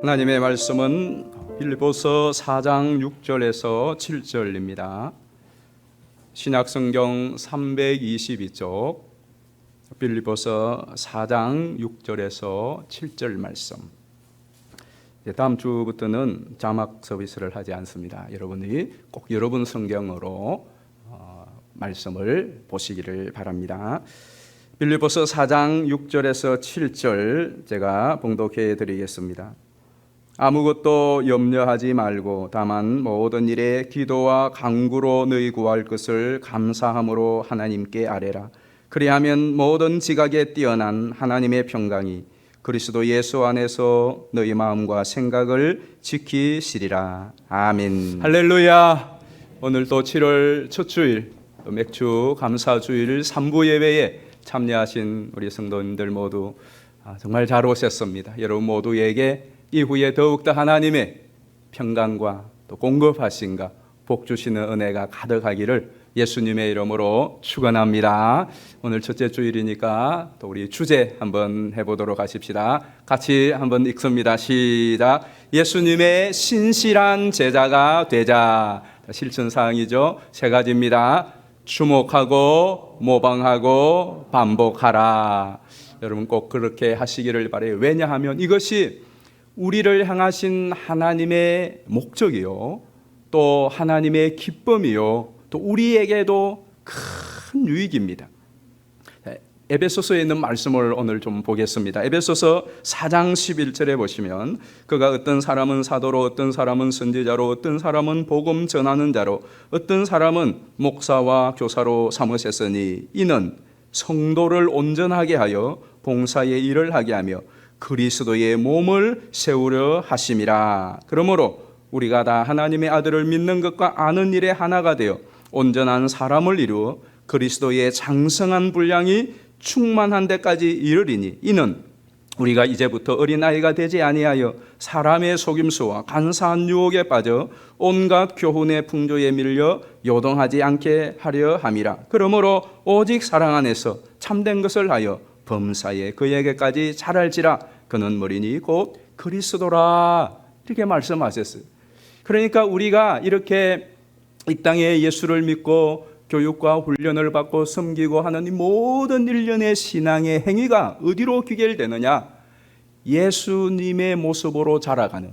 하나님의 말씀은 빌립보서 4장 6절에서 7절입니다. 신약성경 322쪽 빌립보서 4장 6절에서 7절 말씀. 다음 주부터는 자막 서비스를 하지 않습니다. 여러분이 꼭 여러분 성경으로 말씀을 보시기를 바랍니다. 빌립보서 4장 6절에서 7절 제가 봉독해 드리겠습니다. 아무것도 염려하지 말고 다만 모든 일에 기도와 간구로 너희 구할 것을 감사함으로 하나님께 아뢰라. 그리하면 모든 지각에 뛰어난 하나님의 평강이 그리스도 예수 안에서 너희 마음과 생각을 지키시리라. 아멘. 할렐루야. 오늘 또 7월 첫 주일, 또 맥주 감사주일 3부 예배에 참여하신 우리 성도님들 모두 정말 잘 오셨습니다. 여러분 모두에게 이후에 더욱더 하나님의 평강과 또 공급하심과 복 주시는 은혜가 가득하기를 예수님의 이름으로 축원합니다. 오늘 첫째 주일이니까 또 우리 주제 한번 해보도록 하십시다. 같이 한번 읽습니다. 시작. 예수님의 신실한 제자가 되자. 실천사항이죠. 세 가지입니다. 주목하고 모방하고 반복하라. 여러분 꼭 그렇게 하시기를 바라요. 왜냐하면 이것이 우리를 향하신 하나님의 목적이요, 또 하나님의 기쁨이요, 또 우리에게도 큰 유익입니다. 에베소서에 있는 말씀을 오늘 좀 보겠습니다. 에베소서 4장 11절에 보시면 그가 어떤 사람은 사도로, 어떤 사람은 선지자로, 어떤 사람은 복음 전하는 자로, 어떤 사람은 목사와 교사로 삼으셨으니 이는 성도를 온전하게 하여 봉사의 일을 하게 하며 그리스도의 몸을 세우려 하심이라. 그러므로 우리가 다 하나님의 아들을 믿는 것과 아는 일에 하나가 되어 온전한 사람을 이루어 그리스도의 장성한 분량이 충만한 데까지 이르리니 이는 우리가 이제부터 어린아이가 되지 아니하여 사람의 속임수와 간사한 유혹에 빠져 온갖 교훈의 풍조에 밀려 요동하지 않게 하려 함이라. 그러므로 오직 사랑 안에서 참된 것을 하여 범사에 그에게까지 자랄지라. 그는 머리니 곧 그리스도라. 이렇게 말씀하셨어요. 그러니까 우리가 이렇게 이 땅에 예수를 믿고 교육과 훈련을 받고 섬기고 하는 이 모든 일련의 신앙의 행위가 어디로 귀결되느냐? 예수님의 모습으로 자라가는,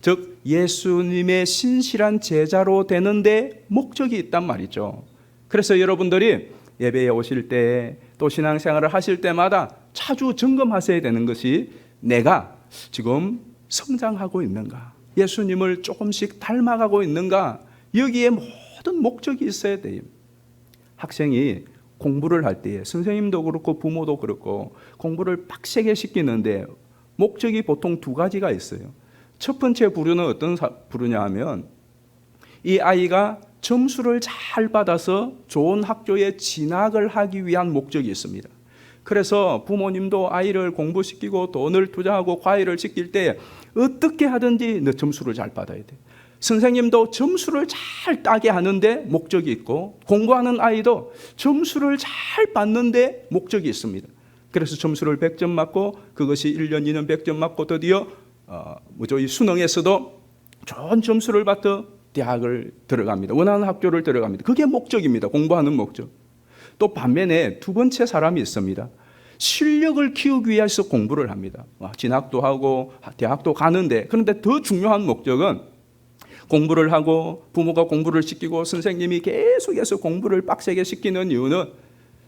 즉 예수님의 신실한 제자로 되는데 목적이 있단 말이죠. 그래서 여러분들이 예배에 오실 때 또 신앙생활을 하실 때마다 자주 점검하셔야 되는 것이 내가 지금 성장하고 있는가, 예수님을 조금씩 닮아가고 있는가, 여기에 모든 목적이 있어야 돼요. 학생이 공부를 할 때 선생님도 그렇고 부모도 그렇고 공부를 빡세게 시키는데 목적이 보통 두 가지가 있어요. 첫 번째 부류는 어떤 부류냐 하면 이 아이가 점수를 잘 받아서 좋은 학교에 진학을 하기 위한 목적이 있습니다. 그래서 부모님도 아이를 공부시키고 돈을 투자하고 과외를 시킬 때 어떻게 하든지 너 점수를 잘 받아야 돼. 선생님도 점수를 잘 따게 하는데 목적이 있고, 공부하는 아이도 점수를 잘 받는데 목적이 있습니다. 그래서 점수를 100점 맞고 그것이 1년, 2년 100점 맞고 드디어 이 수능에서도 좋은 점수를 받아 대학을 들어갑니다. 원하는 학교를 들어갑니다. 그게 목적입니다. 공부하는 목적. 또 반면에 두 번째 사람이 있습니다. 실력을 키우기 위해서 공부를 합니다. 진학도 하고 대학도 가는데, 그런데 더 중요한 목적은 공부를 하고 부모가 공부를 시키고 선생님이 계속해서 공부를 빡세게 시키는 이유는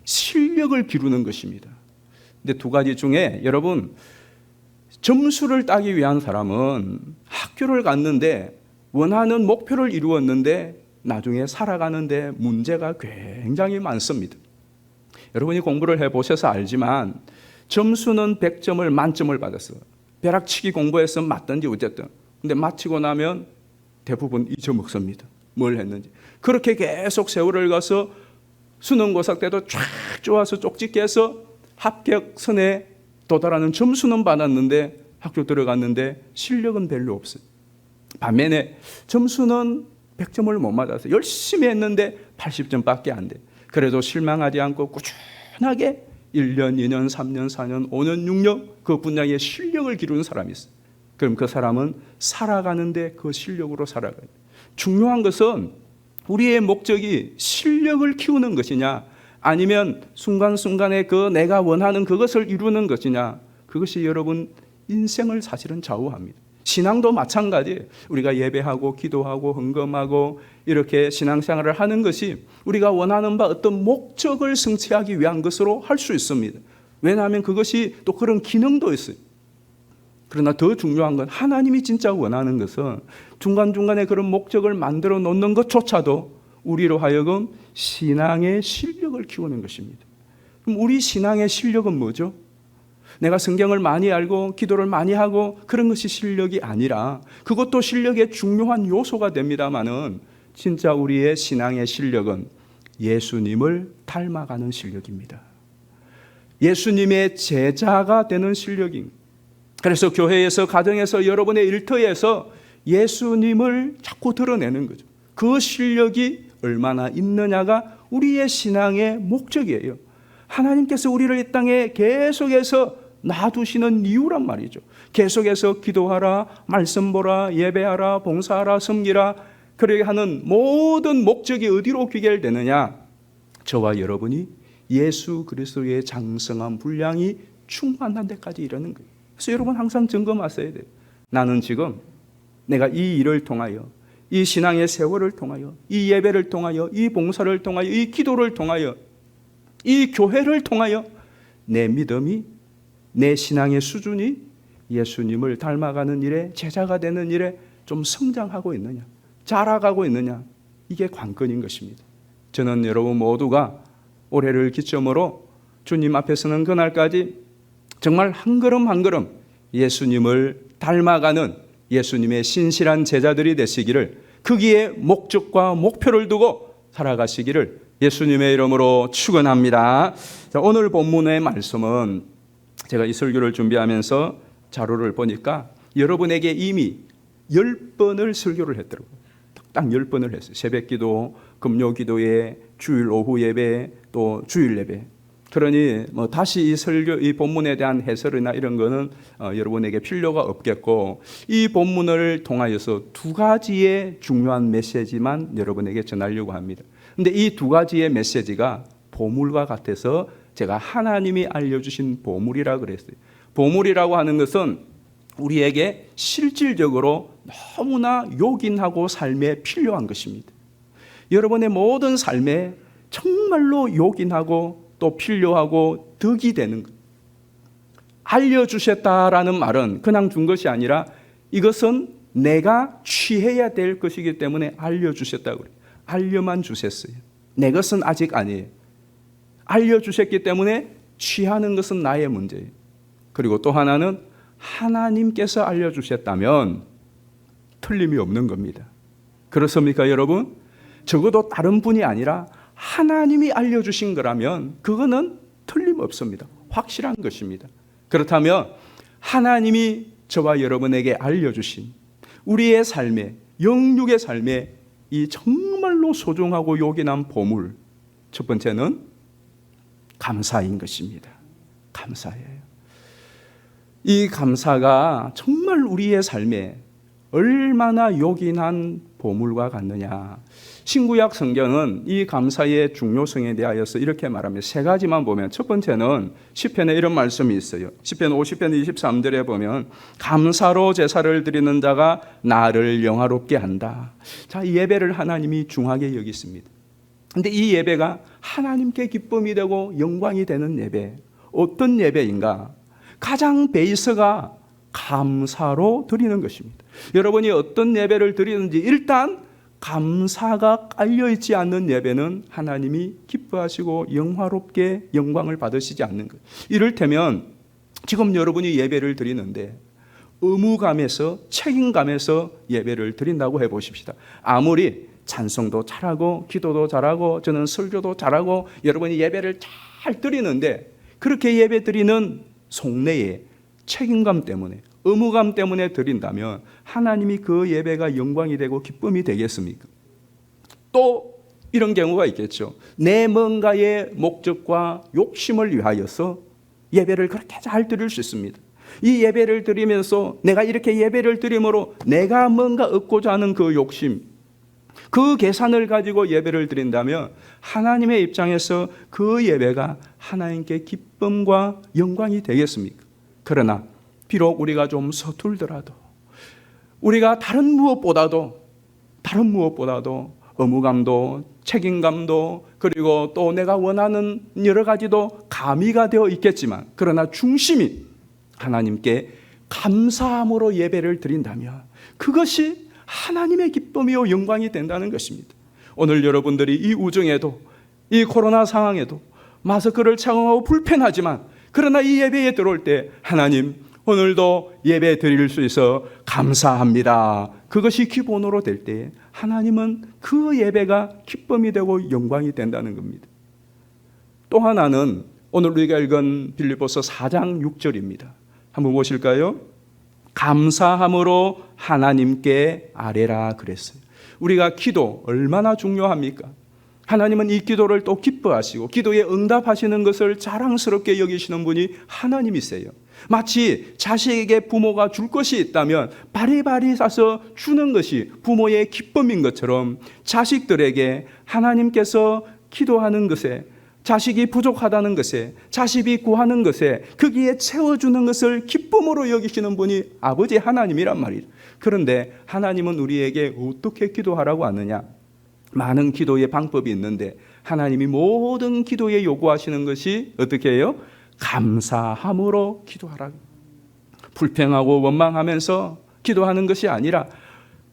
실력을 기르는 것입니다. 근데 두 가지 중에 여러분, 점수를 따기 위한 사람은 학교를 갔는데 원하는 목표를 이루었는데 나중에 살아가는데 문제가 굉장히 많습니다. 여러분이 공부를 해보셔서 알지만 점수는 100점을 만점을 받았어요. 벼락치기 공부해서 맞든지 어쨌든. 근데 마치고 나면 대부분 잊어먹습니다. 뭘 했는지. 그렇게 계속 세월을 가서 수능고사 때도 쫙 좋아서 쪽집게 해서 합격선에 도달하는 점수는 받았는데 학교 들어갔는데 실력은 별로 없어요. 반면에 점수는 100점을 못 맞아서 열심히 했는데 80점밖에 안 돼. 그래도 실망하지 않고 꾸준하게 1년, 2년, 3년, 4년, 5년, 6년 그 분야의 실력을 기르는 사람이 있어요. 그럼 그 사람은 살아가는데 그 실력으로 살아가요. 중요한 것은 우리의 목적이 실력을 키우는 것이냐, 아니면 순간순간에 그 내가 원하는 그것을 이루는 것이냐, 그것이 여러분 인생을 사실은 좌우합니다. 신앙도 마찬가지예요. 우리가 예배하고 기도하고 헌금하고 이렇게 신앙생활을 하는 것이 우리가 원하는 바 어떤 목적을 성취하기 위한 것으로 할 수 있습니다. 왜냐하면 그것이 또 그런 기능도 있어요. 그러나 더 중요한 건 하나님이 진짜 원하는 것은 중간중간에 그런 목적을 만들어 놓는 것조차도 우리로 하여금 신앙의 실력을 키우는 것입니다. 그럼 우리 신앙의 실력은 뭐죠? 내가 성경을 많이 알고 기도를 많이 하고 그런 것이 실력이 아니라, 그것도 실력의 중요한 요소가 됩니다마는 진짜 우리의 신앙의 실력은 예수님을 닮아가는 실력입니다. 예수님의 제자가 되는 실력입니다. 그래서 교회에서, 가정에서, 여러분의 일터에서 예수님을 자꾸 드러내는 거죠. 그 실력이 얼마나 있느냐가 우리의 신앙의 목적이에요. 하나님께서 우리를 이 땅에 계속해서 놔두시는 이유란 말이죠. 계속해서 기도하라, 말씀 보라, 예배하라, 봉사하라, 섬기라, 그렇게 하는 모든 목적이 어디로 귀결되느냐? 저와 여러분이 예수 그리스도의 장성한 분량이 충만한 데까지 이르는 거예요. 그래서 여러분 항상 점검하셔야 돼요. 나는 지금 내가 이 일을 통하여, 이 신앙의 세월을 통하여, 이 예배를 통하여, 이 봉사를 통하여, 이 기도를 통하여, 이 교회를 통하여 내 믿음이, 내 신앙의 수준이 예수님을 닮아가는 일에, 제자가 되는 일에 좀 성장하고 있느냐, 자라가고 있느냐, 이게 관건인 것입니다. 저는 여러분 모두가 올해를 기점으로 주님 앞에 서는 그날까지 정말 한 걸음 한 걸음 예수님을 닮아가는 예수님의 신실한 제자들이 되시기를, 거기에 목적과 목표를 두고 살아가시기를 예수님의 이름으로 축원합니다. 자, 오늘 본문의 말씀은 제가 이 설교를 준비하면서 자료를 보니까 여러분에게 이미 10번을 설교를 했더라고요. 딱 10번을 했어요. 새벽기도, 금요기도에, 주일 오후 예배, 또 주일 예배. 그러니 다시 이 설교, 이 본문에 대한 해설이나 이런 거는 여러분에게 필요가 없겠고, 이 본문을 통하여서 두 가지의 중요한 메시지만 여러분에게 전하려고 합니다. 근데 이 두 가지의 메시지가 보물과 같아서 제가 하나님이 알려주신 보물이라 그랬어요. 보물이라고 하는 것은 우리에게 실질적으로 너무나 요긴하고 삶에 필요한 것입니다. 여러분의 모든 삶에 정말로 요긴하고 또 필요하고 덕이 되는 것. 알려주셨다라는 말은 그냥 준 것이 아니라 이것은 내가 취해야 될 것이기 때문에 알려주셨다고 그래요. 알려만 주셨어요. 내 것은 아직 아니에요. 알려주셨기 때문에 취하는 것은 나의 문제예요. 그리고 또 하나는 하나님께서 알려주셨다면 틀림이 없는 겁니다. 그렇습니까 여러분? 적어도 다른 분이 아니라 하나님이 알려주신 거라면 그거는 틀림없습니다. 확실한 것입니다. 그렇다면 하나님이 저와 여러분에게 알려주신 우리의 삶에, 영육의 삶에 이 정말로 소중하고 요긴한 보물, 첫 번째는 감사인 것입니다. 감사예요. 이 감사가 정말 우리의 삶에 얼마나 요긴한 보물과 같느냐. 신구약 성경은 이 감사의 중요성에 대하여서 이렇게 말합니다. 세 가지만 보면, 첫 번째는 시편에 이런 말씀이 있어요. 시편 50편 23절에 보면 감사로 제사를 드리는 자가 나를 영화롭게 한다. 자, 이 예배를 하나님이 중하게 여기십니다. 근데 이 예배가 하나님께 기쁨이 되고 영광이 되는 예배, 어떤 예배인가? 가장 베이스가 감사로 드리는 것입니다. 여러분이 어떤 예배를 드리는지 일단 감사가 깔려있지 않는 예배는 하나님이 기뻐하시고 영화롭게 영광을 받으시지 않는 것. 이를테면 지금 여러분이 예배를 드리는데 의무감에서, 책임감에서 예배를 드린다고 해보십시다. 아무리 찬송도 잘하고 기도도 잘하고 저는 설교도 잘하고 여러분이 예배를 잘 드리는데 그렇게 예배 드리는 속내에 책임감 때문에, 의무감 때문에 드린다면 하나님이 그 예배가 영광이 되고 기쁨이 되겠습니까? 또 이런 경우가 있겠죠. 내 뭔가의 목적과 욕심을 위하여서 예배를 그렇게 잘 드릴 수 있습니다. 이 예배를 드리면서 내가 이렇게 예배를 드림으로 내가 뭔가 얻고자 하는 그 욕심, 그 계산을 가지고 예배를 드린다면 하나님의 입장에서 그 예배가 하나님께 기쁨과 영광이 되겠습니까? 그러나 비록 우리가 좀 서툴더라도, 우리가 다른 무엇보다도 의무감도 책임감도 그리고 또 내가 원하는 여러 가지도 가미가 되어 있겠지만, 그러나 중심이 하나님께 감사함으로 예배를 드린다면 그것이 하나님의 기쁨이요 영광이 된다는 것입니다. 오늘 여러분들이 이 우정에도, 이 코로나 상황에도 마스크를 착용하고 불편하지만, 그러나 이 예배에 들어올 때 하나님 오늘도 예배 드릴 수 있어 감사합니다, 그것이 기본으로 될 때 하나님은 그 예배가 기쁨이 되고 영광이 된다는 겁니다. 또 하나는 오늘 우리가 읽은 빌립보서 4장 6절입니다. 한번 보실까요? 감사함으로 하나님께 아뢰라 그랬어요. 우리가 기도 얼마나 중요합니까? 하나님은 이 기도를 또 기뻐하시고 기도에 응답하시는 것을 자랑스럽게 여기시는 분이 하나님이세요. 마치 자식에게 부모가 줄 것이 있다면 바리바리 싸서 주는 것이 부모의 기쁨인 것처럼, 자식들에게 하나님께서 기도하는 것에, 자식이 부족하다는 것에, 자식이 구하는 것에 거기에 채워주는 것을 기쁨으로 여기시는 분이 아버지 하나님이란 말이죠. 그런데 하나님은 우리에게 어떻게 기도하라고 하느냐? 많은 기도의 방법이 있는데 하나님이 모든 기도에 요구하시는 것이 어떻게 해요? 감사함으로 기도하라. 불평하고 원망하면서 기도하는 것이 아니라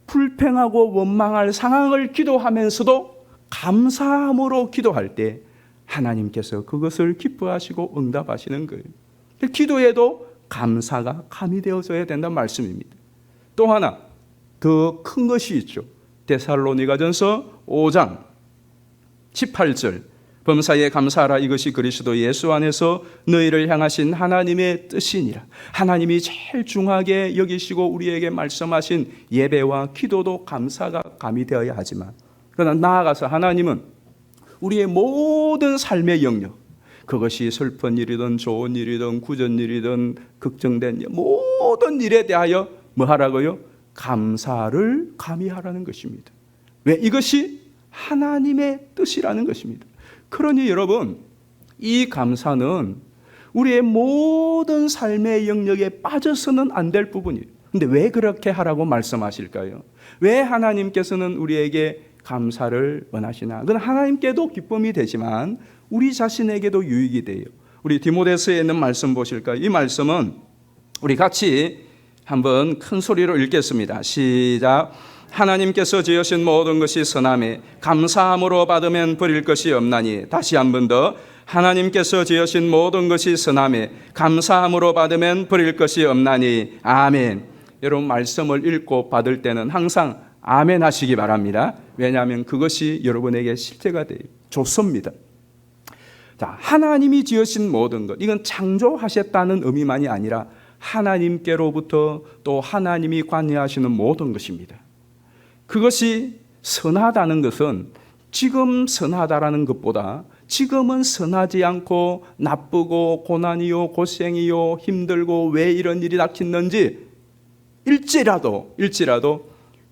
불평하고 원망할 상황을 기도하면서도 감사함으로 기도할 때 하나님께서 그것을 기뻐하시고 응답하시는 거예요. 기도에도 감사가 가미되어져야 된다는 말씀입니다. 또 하나 더 큰 것이 있죠. 데살로니가전서 5장 18절, 범사에 감사하라, 이것이 그리스도 예수 안에서 너희를 향하신 하나님의 뜻이니라. 하나님이 제일 중하게 여기시고 우리에게 말씀하신 예배와 기도도 감사가 가미되어야 하지만, 그러나 나아가서 하나님은 우리의 모든 삶의 영역, 그것이 슬픈 일이든 좋은 일이든 굳은 일이든 걱정된 일, 모든 일에 대하여 뭐 하라고요? 감사를 가미하라는 것입니다. 왜? 이것이 하나님의 뜻이라는 것입니다. 그러니 여러분, 이 감사는 우리의 모든 삶의 영역에 빠져서는 안 될 부분이에요. 근데 왜 그렇게 하라고 말씀하실까요? 왜 하나님께서는 우리에게 감사를 원하시나? 그건 하나님께도 기쁨이 되지만 우리 자신에게도 유익이 돼요. 우리 디모데서에 있는 말씀 보실까요? 이 말씀은 우리 같이 한번 큰 소리로 읽겠습니다. 시작. 하나님께서 지으신 모든 것이 선함에 감사함으로 받으면 버릴 것이 없나니. 다시 한 번 더. 하나님께서 지으신 모든 것이 선함에 감사함으로 받으면 버릴 것이 없나니. 아멘. 여러분, 말씀을 읽고 받을 때는 항상 아멘 하시기 바랍니다. 왜냐하면 그것이 여러분에게 실제가 돼요. 좋습니다. 자, 하나님이 지으신 모든 것, 이건 창조하셨다는 의미만이 아니라 하나님께로부터 또 하나님이 관여하시는 모든 것입니다. 그것이 선하다는 것은 지금 선하다라는 것보다 지금은 선하지 않고 나쁘고 고난이요 고생이요 힘들고 왜 이런 일이 닥쳤는지 일지라도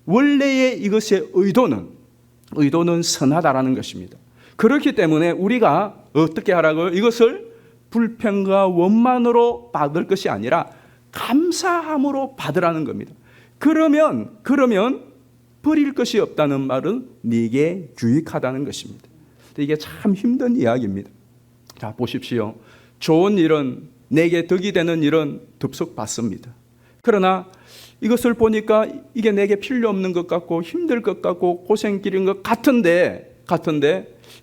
원래의 이것의 의도는 선하다라는 것입니다. 그렇기 때문에 우리가 어떻게 하라고요? 이것을 불평과 원만으로 받을 것이 아니라 감사함으로 받으라는 겁니다. 그러면 버릴 것이 없다는 말은 네게 유익하다는 것입니다. 이게 참 힘든 이야기입니다. 자, 보십시오. 좋은 일은, 내게 덕이 되는 일은 덥석 받습니다. 그러나 이것을 보니까 이게 내게 필요 없는 것 같고 힘들 것 같고 고생길인 것 같은데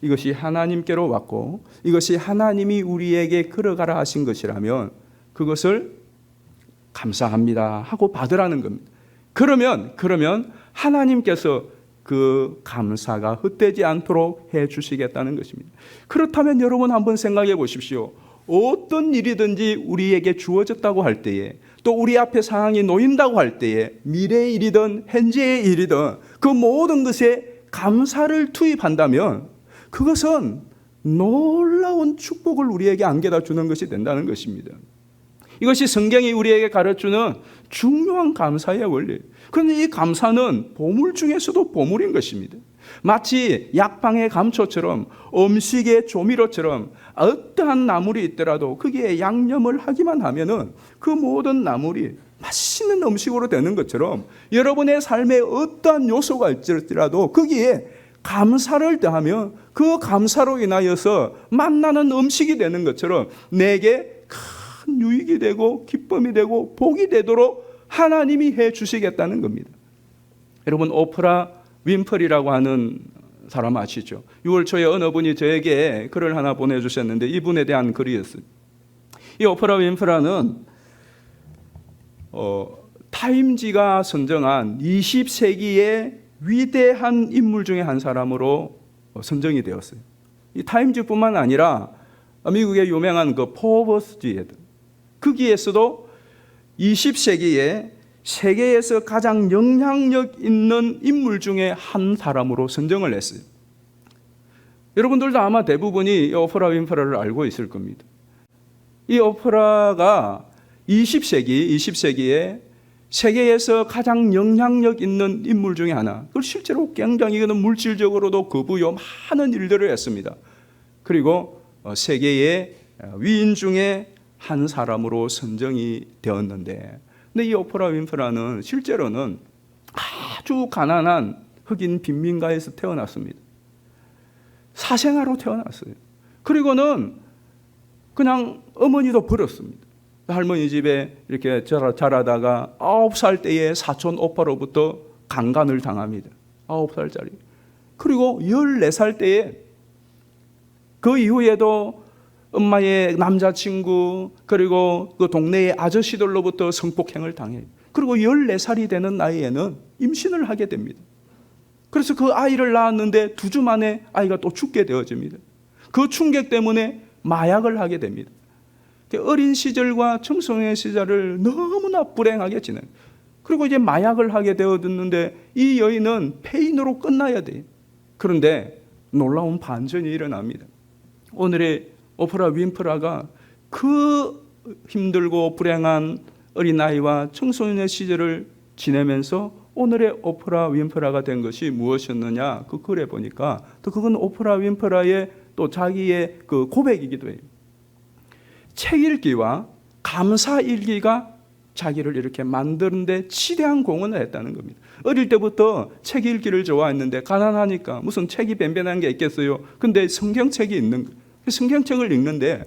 이것이 하나님께로 왔고 이것이 하나님이 우리에게 걸어가라 하신 것이라면 그것을 감사합니다 하고 받으라는 겁니다. 그러면 하나님께서 그 감사가 헛되지 않도록 해 주시겠다는 것입니다. 그렇다면 여러분 한번 생각해 보십시오. 어떤 일이든지 우리에게 주어졌다고 할 때에, 또 우리 앞에 상황이 놓인다고 할 때에, 미래의 일이든 현재의 일이든 그 모든 것에 감사를 투입한다면 그것은 놀라운 축복을 우리에게 안겨다 주는 것이 된다는 것입니다. 이것이 성경이 우리에게 가르치는 중요한 감사의 원리예요. 그런데 이 감사는 보물 중에서도 보물인 것입니다. 마치 약방의 감초처럼 음식의 조미료처럼 어떠한 나물이 있더라도 거기에 양념을 하기만 하면은 그 모든 나물이 맛있는 음식으로 되는 것처럼 여러분의 삶에 어떠한 요소가 있더라도 거기에 감사를 더하면 그 감사로 인하여서 만나는 음식이 되는 것처럼 내게 큰 유익이 되고 기쁨이 되고 복이 되도록 하나님이 해 주시겠다는 겁니다. 여러분, 오프라 윈프리라고 하는 사람 아시죠? 6월 초에 어느 분이 저에게 글을 하나 보내주셨는데 이분에 대한 글이었어요. 이 오프라 윈프라는 타임지가 선정한 20세기의 위대한 인물 중에 한 사람으로 선정이 되었어요. 이 타임지뿐만 아니라 미국의 유명한 그 포버스지에 거기에서도 20세기에 세계에서 가장 영향력 있는 인물 중에 한 사람으로 선정을 했어요. 여러분들도 아마 대부분이 이 오프라 윈프라를 알고 있을 겁니다. 이 오프라가 20세기에 세계에서 가장 영향력 있는 인물 중에 하나. 그걸 실제로 굉장히 물질적으로도 거부요 많은 일들을 했습니다. 그리고 세계의 위인 중에 한 사람으로 선정이 되었는데, 근데 이 오프라 윈프라는 실제로는 아주 가난한 흑인 빈민가에서 태어났습니다. 사생아로 태어났어요. 그리고는 그냥 어머니도 버렸습니다. 할머니 집에 이렇게 자라다가 9살 때에 사촌 오빠로부터 강간을 당합니다. 9살짜리. 그리고 14살 때에 그 이후에도 엄마의 남자친구 그리고 그 동네의 아저씨들로부터 성폭행을 당해요. 그리고 14살이 되는 나이에는 임신을 하게 됩니다. 그래서 그 아이를 낳았는데 2주 만에 아이가 또 죽게 되어집니다. 그 충격 때문에 마약을 하게 됩니다. 어린 시절과 청소년 시절을 너무나 불행하게 지내요. 그리고 이제 마약을 하게 되었는데 이 여인은 폐인으로 끝나야 돼요. 그런데 놀라운 반전이 일어납니다. 오늘의 오프라 윈프라가 그 힘들고 불행한 어린아이와 청소년 시절을 지내면서 오늘의 오프라 윈프라가 된 것이 무엇이었느냐, 그 글에 보니까 또 그건 오프라 윈프라의 또 자기의 그 고백이기도 해요. 책 읽기와 감사 일기가 자기를 이렇게 만드는데 치대한 공헌을 했다는 겁니다. 어릴 때부터 책 읽기를 좋아했는데 가난하니까 무슨 책이 변변한 게 있겠어요. 근데 성경책이 있는 거예요. 성경책을 읽는데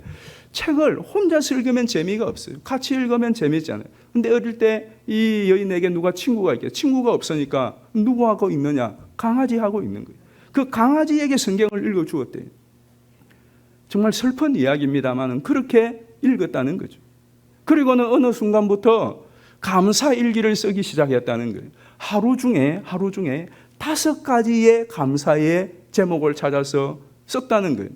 책을 혼자서 읽으면 재미가 없어요. 같이 읽으면 재미있잖아요. 근데 어릴 때 이 여인에게 누가 친구가 있겠어요. 친구가 없으니까 누구하고 읽느냐? 강아지하고 읽는 거예요. 그 강아지에게 성경을 읽어주었대요. 정말 슬픈 이야기입니다만 그렇게 읽었다는 거죠. 그리고는 어느 순간부터 감사 일기를 쓰기 시작했다는 거예요. 하루 중에 5가지의 감사의 제목을 찾아서 썼다는 거예요.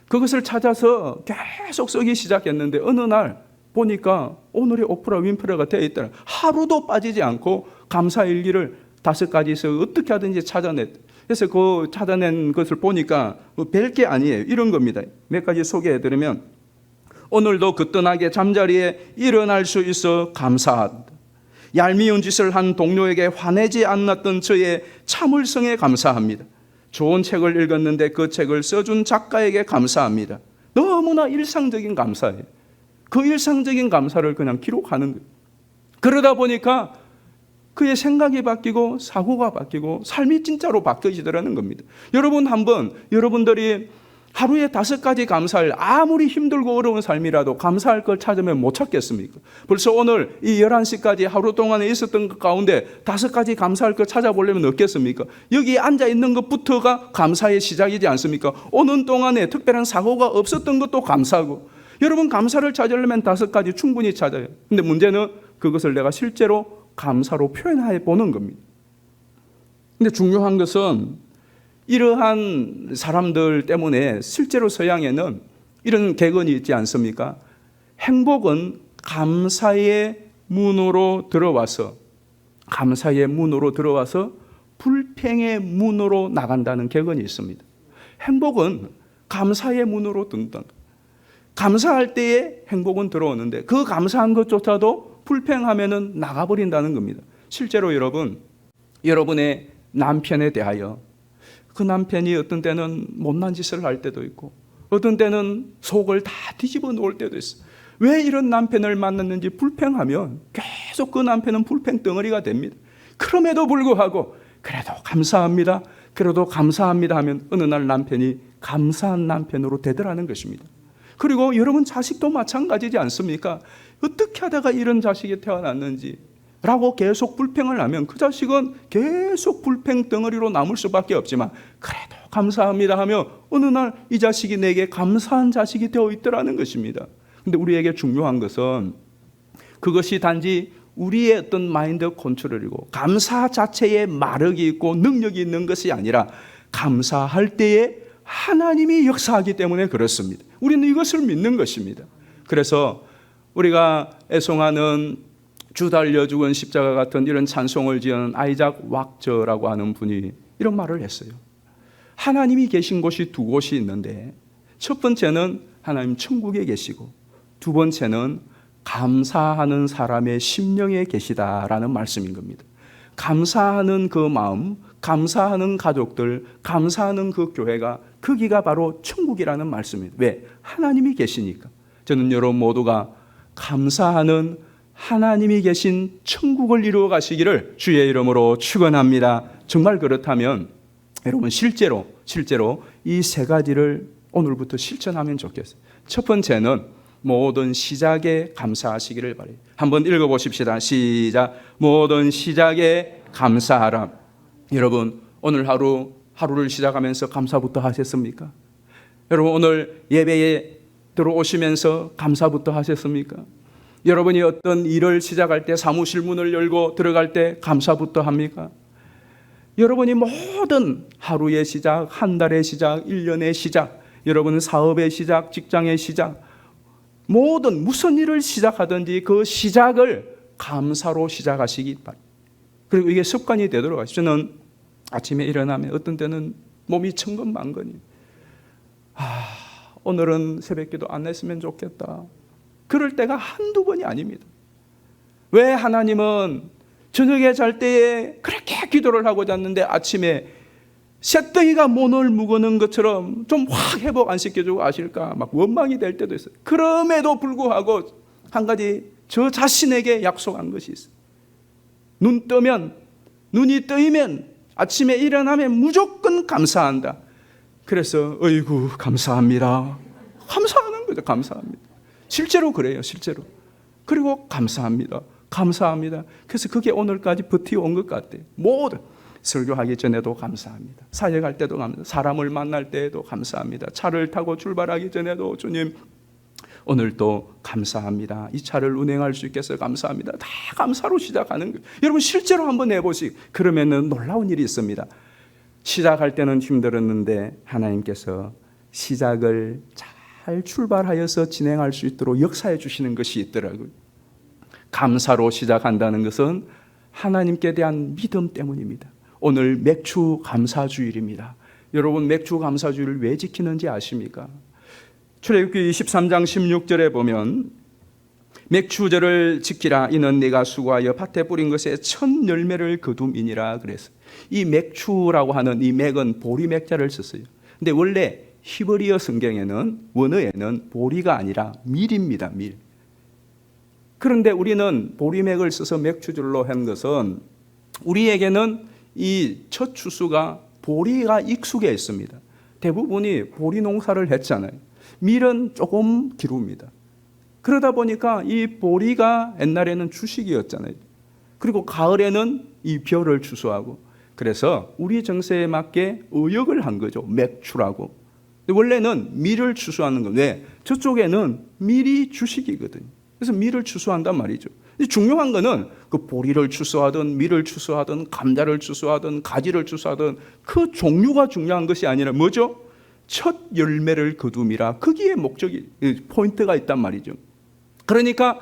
그것을 찾아서 계속 쓰기 시작했는데 어느 날 보니까 오늘의 오프라 윈프라가 되어 있더라. 하루도 빠지지 않고 감사 일기를 5가지에서 어떻게 하든지 찾아냈다. 그래서 그 찾아낸 것을 보니까 별게 아니에요. 이런 겁니다. 몇 가지 소개해드리면, 오늘도 거뜬하게 잠자리에 일어날 수 있어 감사하다. 얄미운 짓을 한 동료에게 화내지 않았던 저의 참을성에 감사합니다. 좋은 책을 읽었는데 그 책을 써준 작가에게 감사합니다. 너무나 일상적인 감사예요. 그 일상적인 감사를 그냥 기록하는 거예요. 그러다 보니까 그의 생각이 바뀌고 사고가 바뀌고 삶이 진짜로 바뀌어지더라는 겁니다. 여러분 한번 여러분들이 하루에 5가지 감사할, 아무리 힘들고 어려운 삶이라도 감사할 걸 찾으면 못 찾겠습니까? 벌써 오늘 이 11시까지 하루 동안에 있었던 것 가운데 5가지 감사할 걸 찾아보려면 없겠습니까? 여기 앉아있는 것부터가 감사의 시작이지 않습니까? 오는 동안에 특별한 사고가 없었던 것도 감사하고, 여러분 감사를 찾으려면 5가지 충분히 찾아요. 근데 문제는 그것을 내가 실제로 감사로 표현해 보는 겁니다. 근데 중요한 것은 이러한 사람들 때문에 실제로 서양에는 이런 객언이 있지 않습니까? 행복은 감사의 문으로 들어와서 불평의 문으로 나간다는 객언이 있습니다. 행복은 감사의 문으로 든다. 감사할 때에 행복은 들어오는데 그 감사한 것조차도 불평하면은 나가버린다는 겁니다. 실제로 여러분의 남편에 대하여 그 남편이 어떤 때는 못난 짓을 할 때도 있고 어떤 때는 속을 다 뒤집어 놓을 때도 있어요. 왜 이런 남편을 만났는지 불평하면 계속 그 남편은 불평 덩어리가 됩니다. 그럼에도 불구하고 그래도 감사합니다 하면 어느 날 남편이 감사한 남편으로 되더라는 것입니다. 그리고 여러분 자식도 마찬가지지 않습니까? 어떻게 하다가 이런 자식이 태어났는지 라고 계속 불평을 하면 그 자식은 계속 불평 덩어리로 남을 수밖에 없지만 그래도 감사합니다 하며 어느 날 이 자식이 내게 감사한 자식이 되어 있더라는 것입니다. 근데 우리에게 중요한 것은 그것이 단지 우리의 어떤 마인드 컨트롤이고 감사 자체에 마력이 있고 능력이 있는 것이 아니라 감사할 때에 하나님이 역사하기 때문에 그렇습니다. 우리는 이것을 믿는 것입니다. 그래서 우리가 애송하는 주 달려 죽은 십자가 같은 이런 찬송을 지은 아이작 왁저라고 하는 분이 이런 말을 했어요. 하나님이 계신 곳이 두 곳이 있는데 첫 번째는 하나님 천국에 계시고 두 번째는 감사하는 사람의 심령에 계시다라는 말씀인 겁니다. 감사하는 그 마음, 감사하는 가족들, 감사하는 그 교회가 거기가 바로 천국이라는 말씀입니다. 왜? 하나님이 계시니까. 저는 여러분 모두가 감사하는 하나님이 계신 천국을 이루어 가시기를 주의 이름으로 축원합니다. 정말 그렇다면 여러분 실제로 이 세 가지를 오늘부터 실천하면 좋겠어요. 첫 번째는 모든 시작에 감사하시기를 바라요. 한번 읽어보십시다. 시작. 모든 시작에 감사하라. 여러분 오늘 하루를 시작하면서 감사부터 하셨습니까? 여러분 오늘 예배에 들어오시면서 감사부터 하셨습니까? 여러분이 어떤 일을 시작할 때 사무실 문을 열고 들어갈 때 감사부터 합니까? 여러분이 모든 하루의 시작, 한 달의 시작, 1년의 시작, 여러분 사업의 시작, 직장의 시작, 모든 무슨 일을 시작하든지 그 시작을 감사로 시작하시기 바랍니다. 그리고 이게 습관이 되도록 하십시오. 저는 아침에 일어나면 어떤 때는 몸이 천근만근이 오늘은 새벽기도 안 냈으면 좋겠다. 그럴 때가 한두 번이 아닙니다. 왜 하나님은 저녁에 잘 때에 그렇게 기도를 하고 잤는데 아침에 새덩이가 모를 묵어는 것처럼 좀 확 회복 안 시켜주고 아실까? 막 원망이 될 때도 있어요. 그럼에도 불구하고 한 가지 저 자신에게 약속한 것이 있어요. 눈이 뜨이면 아침에 일어나면 무조건 감사한다. 그래서 어이구 감사합니다. 감사하는 거죠. 감사합니다. 실제로 그래요. 실제로. 그리고 감사합니다. 그래서 그게 오늘까지 버티온 것 같아요. 모든 설교하기 전에도 감사합니다. 사역할 때도 감사합니다. 사람을 만날 때에도 감사합니다. 차를 타고 출발하기 전에도 주님 오늘도 감사합니다. 이 차를 운행할 수 있게 해서 감사합니다. 다 감사로 시작하는 거예요. 여러분 실제로 한번 해보시고 그러면은 놀라운 일이 있습니다. 시작할 때는 힘들었는데 하나님께서 시작을 잘 출발하여서 진행할 수 있도록 역사해 주시는 것이 있더라고요. 감사로 시작한다는 것은 하나님께 대한 믿음 때문입니다. 오늘 맥주 감사주일입니다. 여러분 맥주 감사주일을 왜 지키는지 아십니까? 출애굽기 23장 16절에 보면 맥주절을 지키라. 이는 네가 수고하여 밭에 뿌린 것에 첫 열매를 거둠이니라 그랬어요. 이 맥주라고 하는 이 맥은 보리맥자를 썼어요. 근데 원래 히브리어 성경에는 원어에는 보리가 아니라 밀입니다. 밀. 그런데 우리는 보리맥을 써서 맥주절로 한 것은 우리에게는 이 첫 추수가 보리가 익숙해 있습니다. 대부분이 보리 농사를 했잖아요. 밀은 조금 기릅니다. 그러다 보니까 이 보리가 옛날에는 주식이었잖아요. 그리고 가을에는 이 벼를 추수하고 그래서 우리 정세에 맞게 의역을 한 거죠. 맥주라고. 근데 원래는 밀을 추수하는 건데 저쪽에는 밀이 주식이거든요. 그래서 밀을 추수한단 말이죠. 근데 중요한 거는 그 보리를 추수하든 밀을 추수하든 감자를 추수하든 가지를 추수하든 그 종류가 중요한 것이 아니라 뭐죠? 첫 열매를 거둠이라. 거기에 목적이 포인트가 있단 말이죠. 그러니까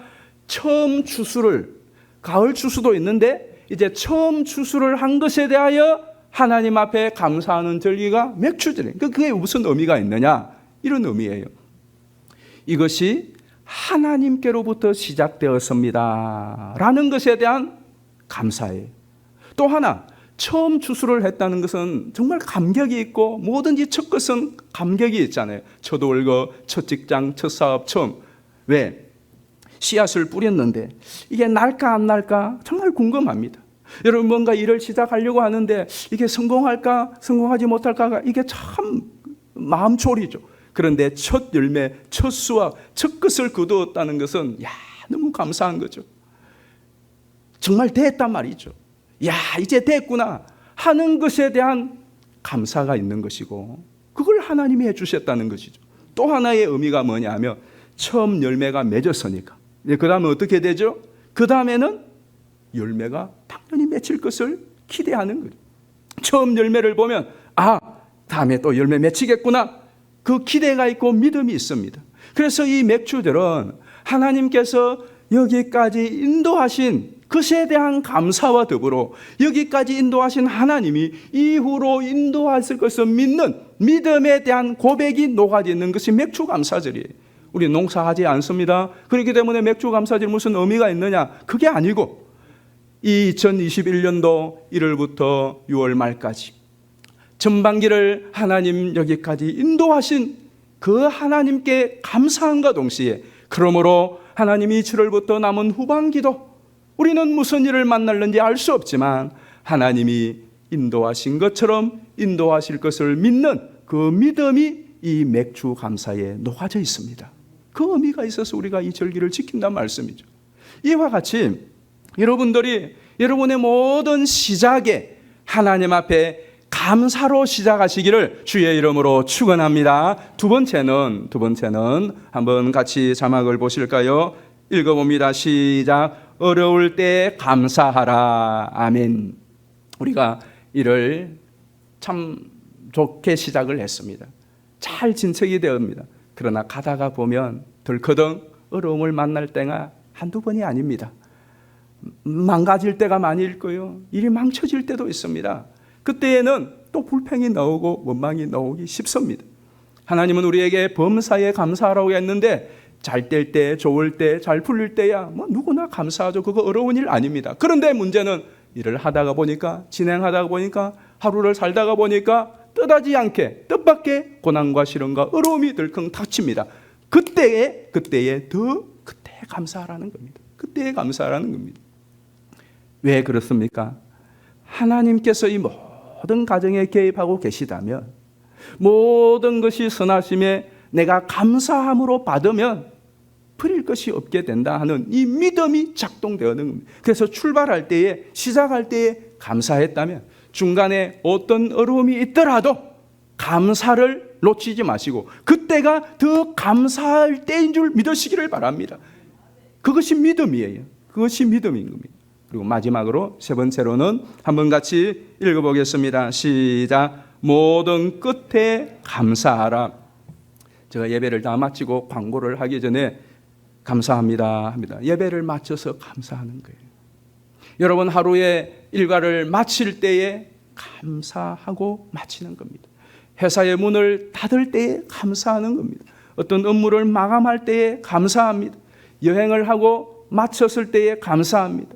처음 추수를 가을 추수도 있는데 이제 처음 추수를 한 것에 대하여 하나님 앞에 감사하는 절기가 맥주절이에요. 그게 무슨 의미가 있느냐? 이런 의미예요. 이것이 하나님께로부터 시작되었습니다 라는 것에 대한 감사예요. 또 하나, 처음 추수를 했다는 것은 정말 감격이 있고, 뭐든지 첫 것은 감격이 있잖아요. 첫 월거, 첫 직장, 첫 사업, 처음. 왜? 씨앗을 뿌렸는데 이게 날까 안 날까 정말 궁금합니다. 여러분, 뭔가 일을 시작하려고 하는데 이게 성공할까 성공하지 못할까가 이게 참 마음초리죠. 그런데 첫 열매, 첫 수확, 첫 것을 거두었다는 것은 너무 감사한 거죠. 정말 됐단 말이죠. 이제 됐구나 하는 것에 대한 감사가 있는 것이고, 그걸 하나님이 해주셨다는 것이죠. 또 하나의 의미가 뭐냐면, 처음 열매가 맺었으니까 그 다음에 어떻게 되죠? 그 다음에는 열매가 당연히 맺힐 것을 기대하는 거예요. 처음 열매를 보면 다음에 또 열매 맺히겠구나, 그 기대가 있고 믿음이 있습니다. 그래서 이 맥주들은 하나님께서 여기까지 인도하신 것에 대한 감사와 더불어 여기까지 인도하신 하나님이 이후로 인도하실 것을 믿는 믿음에 대한 고백이 녹아져 있는 것이 맥주 감사절이에요. 우리 농사하지 않습니다. 그렇기 때문에 맥주 감사절 무슨 의미가 있느냐? 그게 아니고, 이 2021년도 1월부터 6월 말까지 전반기를 하나님 여기까지 인도하신 그 하나님께 감사함과 동시에, 그러므로 하나님이 7월부터 남은 후반기도 우리는 무슨 일을 만날는지 알 수 없지만 하나님이 인도하신 것처럼 인도하실 것을 믿는 그 믿음이 이 맥주 감사에 녹아져 있습니다. 그 의미가 있어서 우리가 이 절기를 지킨다는 말씀이죠. 이와 같이 여러분들이 여러분의 모든 시작에 하나님 앞에 감사로 시작하시기를 주의 이름으로 축원합니다. 두 번째는 한번 같이 자막을 보실까요? 읽어봅니다. 시작. 어려울 때 감사하라. 아멘. 우리가 이를 참 좋게 시작을 했습니다. 잘 진척이 되옵니다. 그러나 가다가 보면 덜커덩 어려움을 만날 때가 한두 번이 아닙니다. 망가질 때가 많을 거예요. 일이 망쳐질 때도 있습니다. 그때에는 또 불평이 나오고 원망이 나오기 쉽습니다. 하나님은 우리에게 범사에 감사하라고 했는데, 잘 될 때, 좋을 때, 잘 풀릴 때야 누구나 감사하죠. 그거 어려운 일 아닙니다. 그런데 문제는 일을 하다가 보니까, 진행하다가 보니까, 하루를 살다가 보니까 뜻하지 않게 뜻밖의 고난과 시련과 어려움이 들컹 닥칩니다. 그때에 감사하라는 겁니다. 그때에 감사하라는 겁니다. 왜 그렇습니까? 하나님께서 이 모든 가정에 개입하고 계시다면, 모든 것이 선하심에 내가 감사함으로 받으면 버릴 것이 없게 된다 하는 이 믿음이 작동되는 겁니다. 그래서 출발할 때에, 시작할 때에 감사했다면 중간에 어떤 어려움이 있더라도 감사를 놓치지 마시고 그때가 더 감사할 때인 줄 믿으시기를 바랍니다. 그것이 믿음이에요. 그것이 믿음인 겁니다. 그리고 마지막으로 세 번째로는 한번 같이 읽어보겠습니다. 시작. 모든 끝에 감사하라. 제가 예배를 다 마치고 광고를 하기 전에 감사합니다 합니다. 예배를 마쳐서 감사하는 거예요. 여러분, 하루의 일과를 마칠 때에 감사하고 마치는 겁니다. 회사의 문을 닫을 때에 감사하는 겁니다. 어떤 업무를 마감할 때에 감사합니다. 여행을 하고 마쳤을 때에 감사합니다.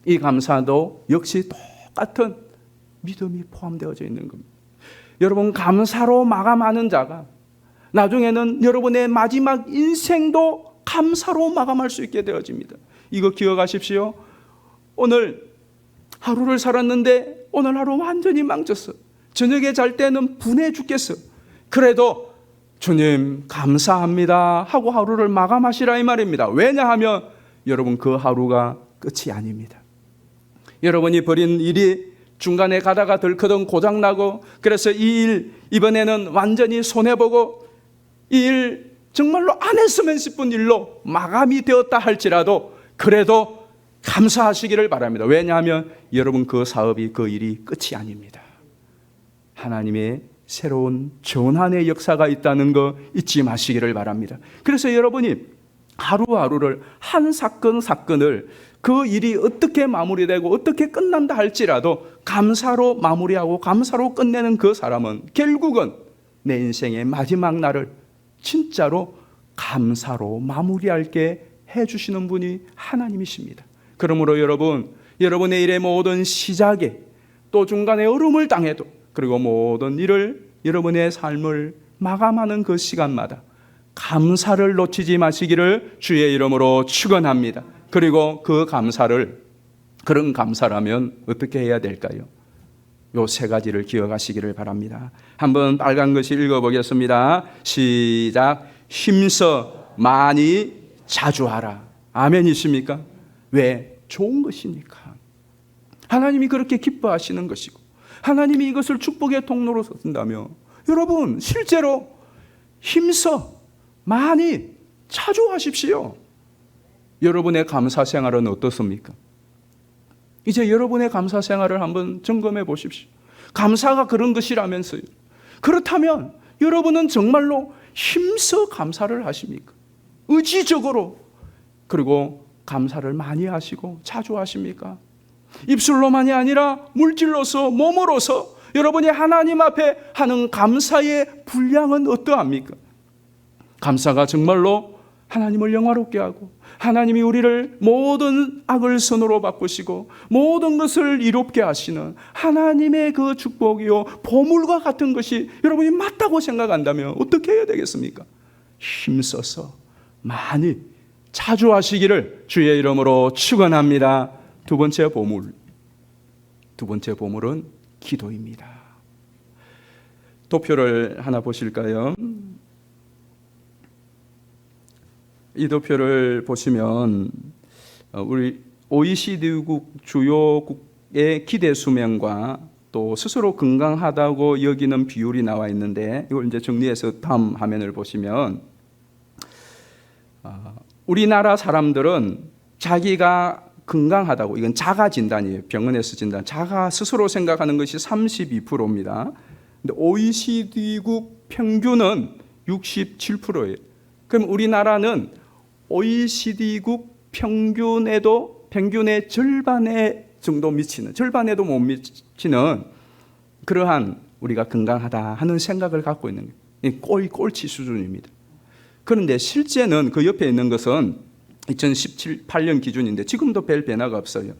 이 감사도 역시 똑같은 믿음이 포함되어져 있는 겁니다. 여러분, 감사로 마감하는 자가 나중에는 여러분의 마지막 인생도 감사로 마감할 수 있게 되어집니다. 이거 기억하십시오. 오늘 하루를 살았는데 오늘 하루 완전히 망쳤어. 저녁에 잘 때는 분해 죽겠어. 그래도 주님 감사합니다 하고 하루를 마감하시라 이 말입니다. 왜냐하면 여러분, 그 하루가 끝이 아닙니다. 여러분이 벌인 일이 중간에 가다가 덜커덩 고장나고, 그래서 이 일 이번에는 완전히 손해보고 이 일 정말로 안 했으면 싶은 일로 마감이 되었다 할지라도 그래도 감사하시기를 바랍니다. 왜냐하면 여러분, 그 사업이, 그 일이 끝이 아닙니다. 하나님의 새로운 전환의 역사가 있다는 거 잊지 마시기를 바랍니다. 그래서 여러분이 하루하루를 한 사건을 그 일이 어떻게 마무리되고 어떻게 끝난다 할지라도 감사로 마무리하고 감사로 끝내는 그 사람은 결국은 내 인생의 마지막 날을 진짜로 감사로 마무리할게 해주시는 분이 하나님이십니다. 그러므로 여러분의 일의 모든 시작에 또 중간에 어려움을 당해도 그리고 모든 일을 여러분의 삶을 마감하는 그 시간마다 감사를 놓치지 마시기를 주의 이름으로 축원합니다. 그리고 그런 감사라면 어떻게 해야 될까요? 요 세 가지를 기억하시기를 바랍니다. 한번 빨간 글씨 읽어보겠습니다. 시작. 힘써 많이 자주 하라. 아멘이십니까? 왜? 좋은 것이니까. 하나님이 그렇게 기뻐하시는 것이고 하나님이 이것을 축복의 통로로 쓴다며 여러분 실제로 힘써 많이 자주 하십시오. 여러분의 감사 생활은 어떻습니까? 이제 여러분의 감사 생활을 한번 점검해 보십시오. 감사가 그런 것이라면서요. 그렇다면 여러분은 정말로 힘써 감사를 하십니까? 의지적으로 그리고 감사를 많이 하시고 자주 하십니까? 입술로만이 아니라 물질로서 몸으로서 여러분이 하나님 앞에 하는 감사의 분량은 어떠합니까? 감사가 정말로 하나님을 영화롭게 하고 하나님이 우리를 모든 악을 선으로 바꾸시고 모든 것을 이롭게 하시는 하나님의 그 축복이요 보물과 같은 것이 여러분이 맞다고 생각한다면 어떻게 해야 되겠습니까? 힘써서 많이 자주 하시기를 주의 이름으로 축원합니다. 두 번째 보물은 기도입니다. 도표를 하나 보실까요? 이 도표를 보시면 우리 OECD국 주요국의 기대 수명과 또 스스로 건강하다고 여기는 비율이 나와 있는데 이걸 이제 정리해서 다음 화면을 보시면 우리나라 사람들은 자기가 건강하다고, 이건 자가 진단이에요. 병원에서 진단. 자가 스스로 생각하는 것이 32%입니다. 근데 OECD국 평균은 67%예요. 그럼 우리나라는 OECD국 평균의 절반에 정도 미치는, 절반에도 못 미치는 그러한 우리가 건강하다 하는 생각을 갖고 있는 거예요. 꼴찌 수준입니다. 그런데 실제는 그 옆에 있는 것은 2017-8년 기준인데 지금도 별 변화가 없어요.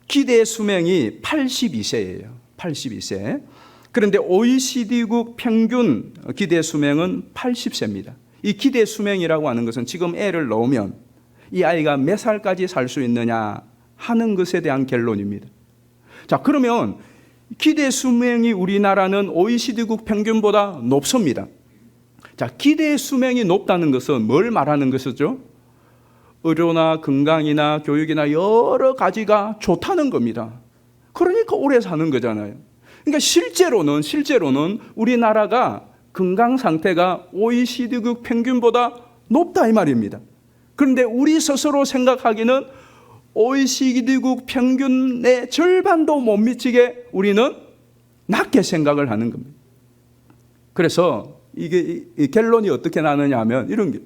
기대 수명이 82세예요. 82세. 그런데 OECD국 평균 기대 수명은 80세입니다. 이 기대 수명이라고 하는 것은 지금 애를 낳으면 이 아이가 몇 살까지 살 수 있느냐 하는 것에 대한 결론입니다. 자, 그러면 기대 수명이 우리나라는 OECD국 평균보다 높습니다. 자, 기대 수명이 높다는 것은 뭘 말하는 것이죠? 의료나 건강이나 교육이나 여러 가지가 좋다는 겁니다. 그러니까 오래 사는 거잖아요. 그러니까 실제로는 우리나라가 건강 상태가 OECD국 평균보다 높다 이 말입니다. 그런데 우리 스스로 생각하기는 OECD국 평균의 절반도 못 미치게 우리는 낮게 생각을 하는 겁니다. 그래서 이게 결론이 어떻게 나느냐 하면 이런 게,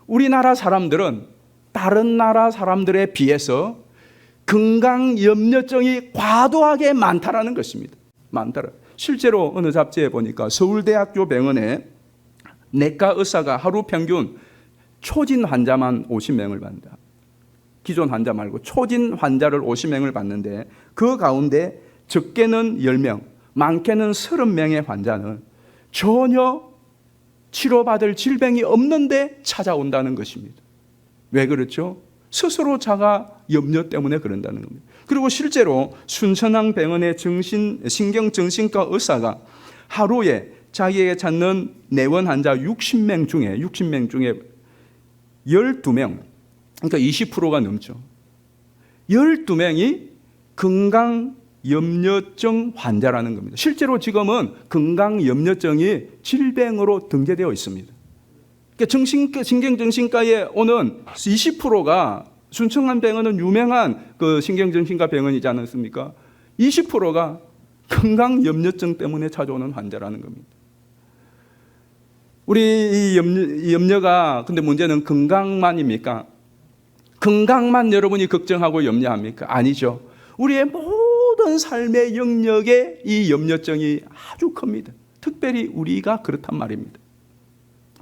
우리나라 사람들은 다른 나라 사람들에 비해서 건강 염려증이 과도하게 많다라는 것입니다. 많다라. 실제로 어느 잡지에 보니까 서울대학교 병원에 내과 의사가 하루 평균 초진 환자만 50명을 받는다. 기존 환자 말고 초진 환자를 50명을 받는데 그 가운데 적게는 10명, 많게는 30명의 환자는 전혀 치료받을 질병이 없는데 찾아온다는 것입니다. 왜 그렇죠? 스스로 자가 염려 때문에 그런다는 겁니다. 그리고 실제로 순천향병원의 신경정신과 의사가 하루에 자기에게 찾는 내원 환자 60명 중에 12명, 그러니까 20%가 넘죠. 12명이 건강염려증 환자라는 겁니다. 실제로 지금은 건강염려증이 질병으로 등재되어 있습니다. 그러니까 신경정신과에 오는 20%가, 순천향병원은 유명한 그 신경정신과 병원이지 않습니까? 20%가 건강염려증 때문에 찾아오는 환자라는 겁니다. 우리 이 염려가, 근데 문제는 건강만입니까? 건강만 여러분이 걱정하고 염려합니까? 아니죠. 우리의 모든 삶의 영역에 이 염려증이 아주 큽니다. 특별히 우리가 그렇단 말입니다.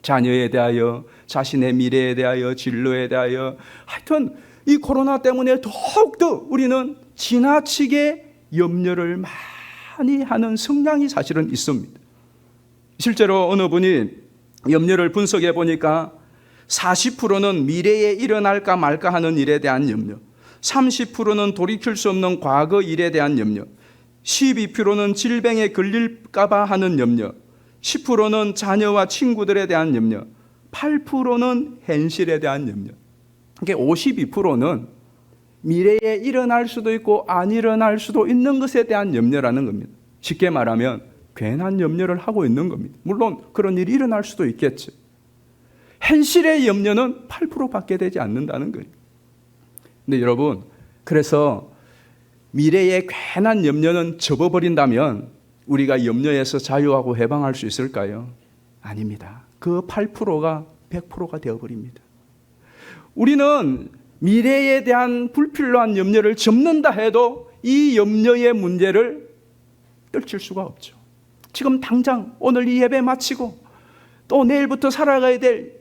자녀에 대하여, 자신의 미래에 대하여, 진로에 대하여, 하여튼 이 코로나 때문에 더욱더 우리는 지나치게 염려를 많이 하는 성향이 사실은 있습니다. 실제로 어느 분이 염려를 분석해 보니까 40%는 미래에 일어날까 말까 하는 일에 대한 염려, 30%는 돌이킬 수 없는 과거 일에 대한 염려, 12%는 질병에 걸릴까 봐 하는 염려, 10%는 자녀와 친구들에 대한 염려, 8%는 현실에 대한 염려. 그러니까 52%는 미래에 일어날 수도 있고 안 일어날 수도 있는 것에 대한 염려라는 겁니다. 쉽게 말하면 괜한 염려를 하고 있는 겁니다. 물론 그런 일이 일어날 수도 있겠죠. 현실의 염려는 8%밖에 되지 않는다는 거예요. 근데 여러분, 그래서 미래의 괜한 염려는 접어버린다면 우리가 염려에서 자유하고 해방할 수 있을까요? 아닙니다. 그 8%가 100%가 되어버립니다. 우리는 미래에 대한 불필요한 염려를 접는다 해도 이 염려의 문제를 떨칠 수가 없죠. 지금 당장 오늘 이 예배 마치고 또 내일부터 살아가야 될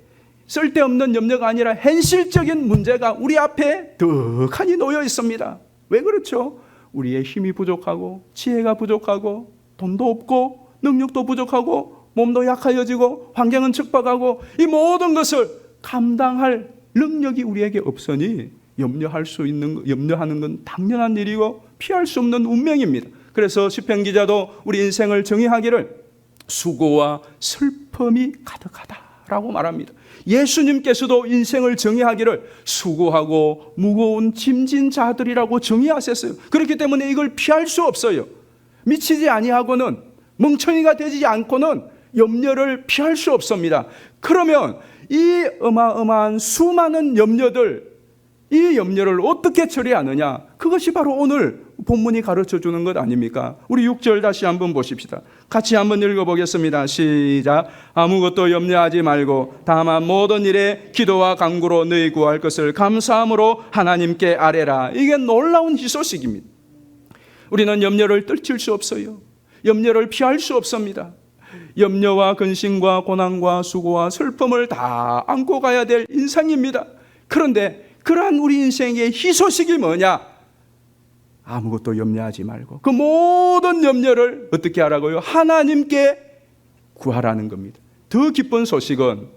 쓸데없는 염려가 아니라 현실적인 문제가 우리 앞에 득하니 놓여 있습니다. 왜 그렇죠? 우리의 힘이 부족하고 지혜가 부족하고 돈도 없고 능력도 부족하고 몸도 약해지고 환경은 척박하고 이 모든 것을 감당할 능력이 우리에게 없으니 염려하는 건 당연한 일이고 피할 수 없는 운명입니다. 그래서 시편 기자도 우리 인생을 정의하기를 수고와 슬픔이 가득하다라고 말합니다. 예수님께서도 인생을 정의하기를 수고하고 무거운 짐진 자들이라고 정의하셨어요. 그렇기 때문에 이걸 피할 수 없어요. 미치지 아니하고는, 멍청이가 되지 않고는 염려를 피할 수 없습니다. 그러면 이 어마어마한 수많은 염려들, 이 염려를 어떻게 처리하느냐? 그것이 바로 오늘 본문이 가르쳐주는 것 아닙니까? 우리 6절 다시 한번 보십시다. 같이 한번 읽어보겠습니다. 시작. 아무것도 염려하지 말고 다만 모든 일에 기도와 간구로 너희 구할 것을 감사함으로 하나님께 아뢰라. 이게 놀라운 희소식입니다. 우리는 염려를 떨칠 수 없어요. 염려를 피할 수 없습니다. 염려와 근심과 고난과 수고와 슬픔을 다 안고 가야 될 인생입니다. 그런데 그러한 우리 인생의 희소식이 뭐냐? 아무것도 염려하지 말고 그 모든 염려를 어떻게 하라고요? 하나님께 구하라는 겁니다. 더 기쁜 소식은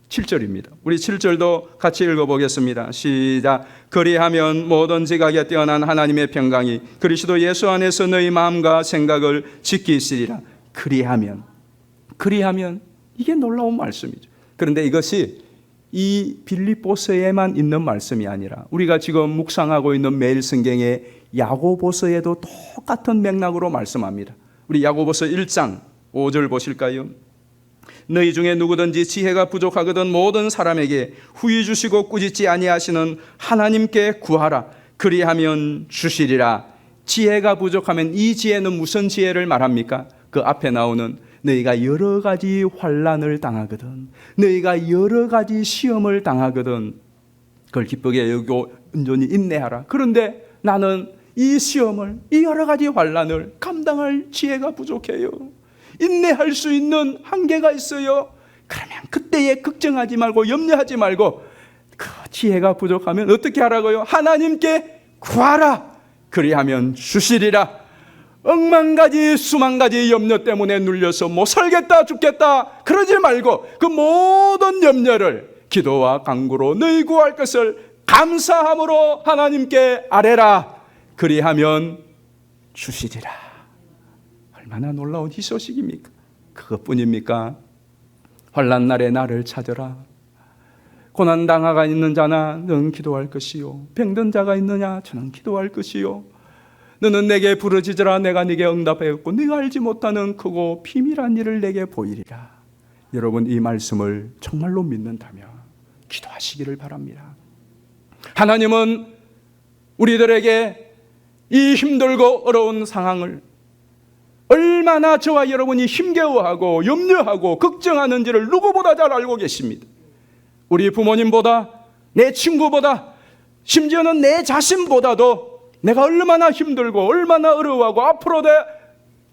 7절입니다. 우리 7절도 같이 읽어보겠습니다. 시작. 그리하면 모든 지각에 뛰어난 하나님의 평강이 그리스도 예수 안에서 너희 마음과 생각을 지키시리라. 그리하면 이게 놀라운 말씀이죠. 그런데 이것이 이 빌립보서에만 있는 말씀이 아니라 우리가 지금 묵상하고 있는 매일 성경의 야고보서에도 똑같은 맥락으로 말씀합니다. 우리 야고보서 1장 5절 보실까요? 너희 중에 누구든지 지혜가 부족하거든 모든 사람에게 후히 주시고 꾸짖지 아니하시는 하나님께 구하라. 그리하면 주시리라. 지혜가 부족하면 이 지혜는 무슨 지혜를 말합니까? 그 앞에 나오는 너희가 여러 가지 환난을 당하거든, 너희가 여러 가지 시험을 당하거든 그걸 기쁘게 여기고 온전히 인내하라. 그런데 나는 이 시험을, 이 여러 가지 환난을 감당할 지혜가 부족해요. 인내할 수 있는 한계가 있어요. 그러면 그때에 걱정하지 말고 염려하지 말고 그 지혜가 부족하면 어떻게 하라고요? 하나님께 구하라. 그리하면 주시리라. 억만 가지 수만 가지 염려 때문에 눌려서 못 살겠다 죽겠다 그러지 말고 그 모든 염려를 기도와 간구로 너희 구할 것을 감사함으로 하나님께 아뢰라. 그리하면 주시리라. 얼마나 놀라운 희소식입니까? 그것뿐입니까? 환난 날에 나를 찾으라. 고난당하가 있는 자나 너는 기도할 것이요, 병든 자가 있느냐 저는 기도할 것이요, 너는 내게 부르짖으라 내가 네게 응답하였고 네가 알지 못하는 크고 비밀한 일을 내게 보이리라. 여러분, 이 말씀을 정말로 믿는다면 기도하시기를 바랍니다. 하나님은 우리들에게 이 힘들고 어려운 상황을 얼마나 저와 여러분이 힘겨워하고 염려하고 걱정하는지를 누구보다 잘 알고 계십니다. 우리 부모님보다, 내 친구보다, 심지어는 내 자신보다도 내가 얼마나 힘들고 얼마나 어려워하고 앞으로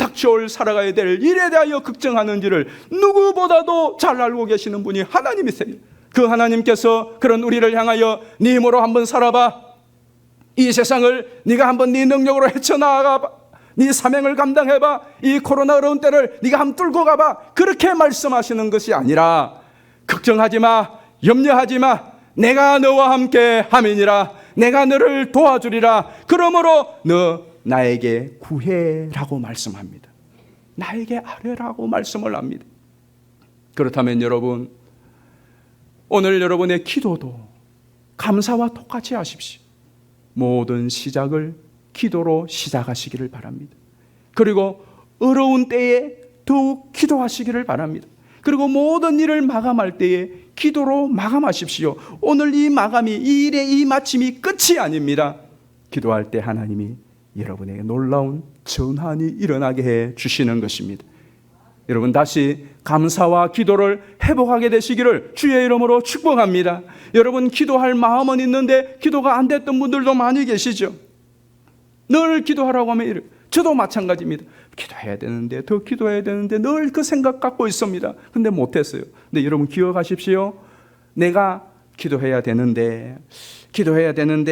닥쳐올 살아가야 될 일에 대하여 걱정하는지를 누구보다도 잘 알고 계시는 분이 하나님이세요. 그 하나님께서 그런 우리를 향하여 네 힘으로 한번 살아봐, 이 세상을 네가 한번 네 능력으로 헤쳐나가봐, 네 사명을 감당해봐, 이 코로나 어려운 때를 네가 한번 뚫고 가봐, 그렇게 말씀하시는 것이 아니라 걱정하지 마, 염려하지 마, 내가 너와 함께 함이니라, 내가 너를 도와주리라, 그러므로 너 나에게 구해라고 말씀합니다. 나에게 아뢰라고 말씀을 합니다. 그렇다면 여러분, 오늘 여러분의 기도도 감사와 똑같이 하십시오. 모든 시작을 기도로 시작하시기를 바랍니다. 그리고 어려운 때에 더욱 기도하시기를 바랍니다. 그리고 모든 일을 마감할 때에 기도로 마감하십시오. 오늘 이 마감이, 이 일의 이 마침이 끝이 아닙니다. 기도할 때 하나님이 여러분에게 놀라운 전환이 일어나게 해 주시는 것입니다. 여러분, 다시 감사와 기도를 회복하게 되시기를 주의 이름으로 축복합니다. 여러분, 기도할 마음은 있는데 기도가 안 됐던 분들도 많이 계시죠. 늘 기도하라고 하면, 저도 마찬가지입니다. 기도해야 되는데, 더 기도해야 되는데 늘 그 생각 갖고 있습니다. 근데 못했어요. 근데 여러분 기억하십시오. 내가 기도해야 되는데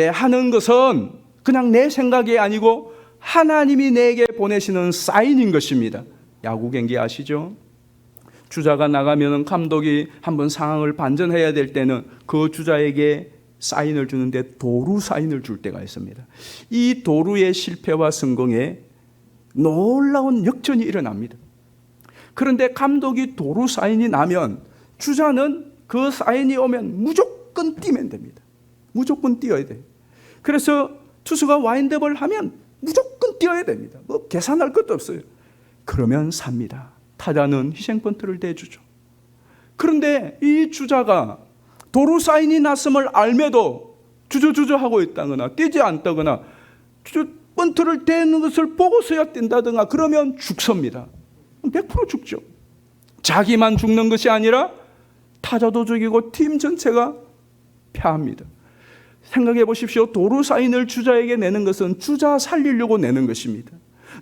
하는 것은 그냥 내 생각이 아니고 하나님이 내게 보내시는 사인인 것입니다. 야구 경기 아시죠? 주자가 나가면 감독이 한번 상황을 반전해야 될 때는 그 주자에게 사인을 주는데 도루 사인을 줄 때가 있습니다. 이 도루의 실패와 성공에 놀라운 역전이 일어납니다. 그런데 감독이 도루 사인이 나면 주자는 그 사인이 오면 무조건 뛰면 됩니다. 무조건 뛰어야 돼요. 그래서 투수가 와인드업을 하면 무조건 뛰어야 됩니다. 뭐 계산할 것도 없어요. 그러면 삽니다. 타자는 희생번트를 대주죠. 그런데 이 주자가 도루 사인이 났음을 알매도 주저주저 하고 있다거나 뛰지 않다거나 번트를 대는 것을 보고서야 뛴다든가 그러면 죽습니다. 100% 죽죠. 자기만 죽는 것이 아니라 타자도 죽이고 팀 전체가 패합니다. 생각해 보십시오. 도루 사인을 주자에게 내는 것은 주자 살리려고 내는 것입니다.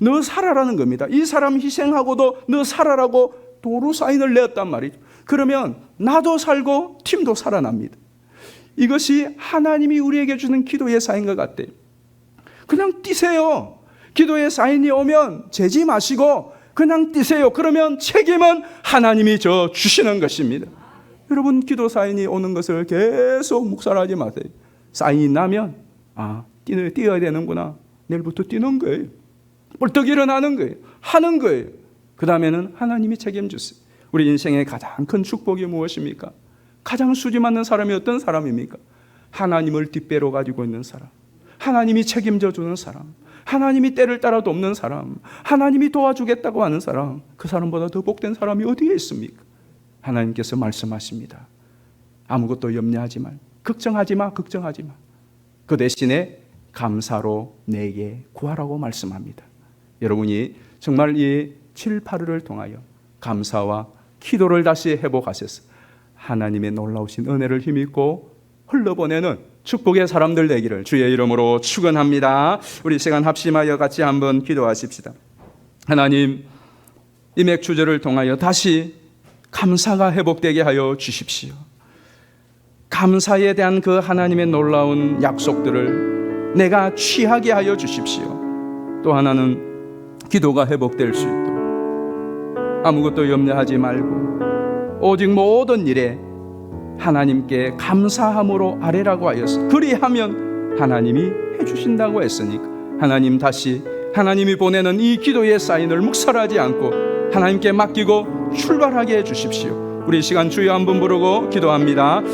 너 살아라는 겁니다. 이 사람 희생하고도 너 살아라고 도루 사인을 내었단 말이죠. 그러면 나도 살고 팀도 살아납니다. 이것이 하나님이 우리에게 주는 기도의 사인과 같아요. 그냥 뛰세요. 기도의 사인이 오면 재지 마시고 그냥 뛰세요. 그러면 책임은 하나님이 져 주시는 것입니다. 여러분, 기도 사인이 오는 것을 계속 묵살하지 마세요. 사인이 나면 뛰어야 되는구나. 내일부터 뛰는 거예요. 벌떡 일어나는 거예요. 하는 거예요. 그 다음에는 하나님이 책임주세요. 우리 인생의 가장 큰 축복이 무엇입니까? 가장 수지 맞는 사람이 어떤 사람입니까? 하나님을 뒷배로 가지고 있는 사람, 하나님이 책임져 주는 사람, 하나님이 때를 따라 돕는 사람, 하나님이 도와주겠다고 하는 사람, 그 사람보다 더 복된 사람이 어디에 있습니까? 하나님께서 말씀하십니다. 아무것도 염려하지 말, 걱정하지 마. 그 대신에 감사로 내게 구하라고 말씀합니다. 여러분이 정말 이 7, 8일을 통하여 감사와 기도를 다시 회복하셔서 하나님의 놀라우신 은혜를 힘입고 흘러보내는 축복의 사람들 되기를 주의 이름으로 축원합니다. 우리 시간 합심하여 같이 한번 기도하십시다. 하나님, 이 맥주제를 통하여 다시 감사가 회복되게 하여 주십시오. 감사에 대한 그 하나님의 놀라운 약속들을 내가 취하게 하여 주십시오. 또 하나는 기도가 회복될 수 있도록 아무것도 염려하지 말고 오직 모든 일에 하나님께 감사함으로 아뢰라고 하였어. 그리하면 하나님이 해주신다고 했으니까 하나님, 다시 하나님이 보내는 이 기도의 사인을 묵살하지 않고 하나님께 맡기고 출발하게 해주십시오. 우리 시간 주여 한번 부르고 기도합니다.